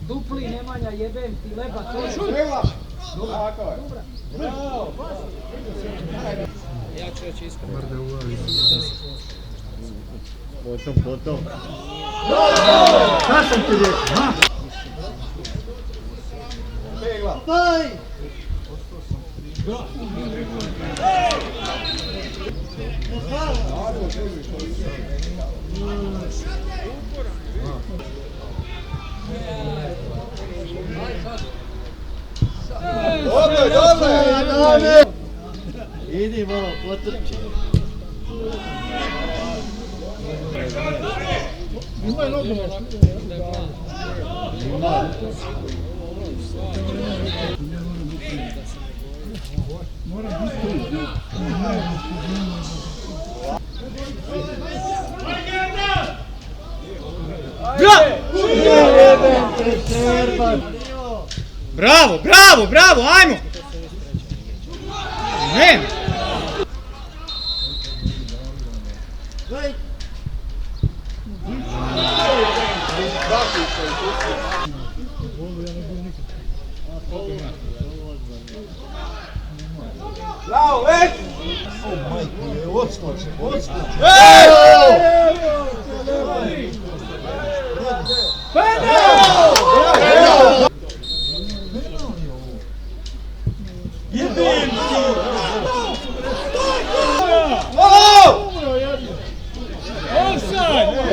Dupli Nemanja, jebem ti leba, to je šut! Tako je. Bravo! Ja ću reći iskreno. Potom. Šta sam ti rekao, ha? Pegla. Daj! Dobre! Idi malo, potrči. Ima je nogu. Ima. Bravo, bravo, bravo, ajmo! Ne! Bravo, već! O majko, je odskoči. Jebim ti! Offside!